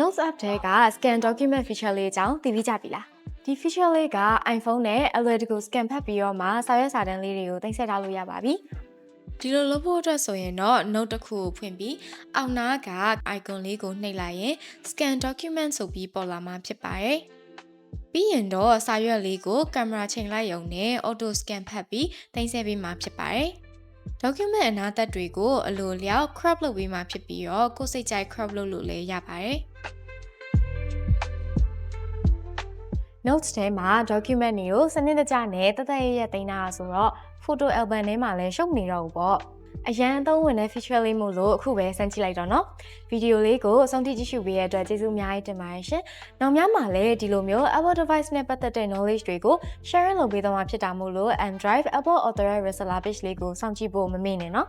Notes app ထဲက scan document feature လေးအကြောင်းသိပြီးကြပြီလားဒီ feature လေးက iPhone နဲ့ အလွယ်တကူ scan ဖတ်ပြီးတော့မှစာရွက်စာတမ်းလေးတွေကိုတင်ဆက်ထားလို့ရပါပြီဒီလိုလုပ်ဖို့အတွက်ဆိုရင်တော့ note တစ်ခုကိုဖွင့်ပြီးအောက်နားက icon လေးကိုနှိပ်လိုက်ရင် scan document ဆိုပြီးပေါ်လာမှာဖြစ်ပါတယ်ပြီးရင်တော့စာရွက်လေးကိုကင်မရာချိန်လိုက်ရုံနဲ့ auto scan ဖတ်ပြီးတင်ဆက်ပေးမှာဖြစ်ပါတယ်document အနာသက်တွေကိုအလိုလျောက် crop လုပ်ပေးမှာဖြစ်ပြီးတော့ကိုယ်စိတ်ကြိုက် crop လုပ်လို့လည်းရပါတယ် notes ထဲမှာ document တွေကိုစနစ်တကျနဲ့တသက်ရသိမ်းတာဆိုတော့ photo album ထဲမှာလည်းရှုပ်မနေတော့ဘူးပေါ့အရန်အသုံးဝင်တဲ့ feature လေးမို့လို့အခုပဲစမ်းကြည့်လိုက်တော့နော်ဗီဒီယိုလေးကိုအဆုံးထိကြည့်ရှုပေးရတဲ့အတွက်ကျေးဇူးအများကြီးတင်ပါတယ်ရှင်နောက်များမှာလည်းဒီလိုမျိုး Apple device နဲ့ပတ်သက်တဲ့ knowledge တွေကို sharing လုပ်ပေးသွားမှာဖြစ်တာမို့လို့ Android Apple Authorized Reseller page လေးကိုစောင့်ကြည့်ဖို့မမေ့နဲ့နော်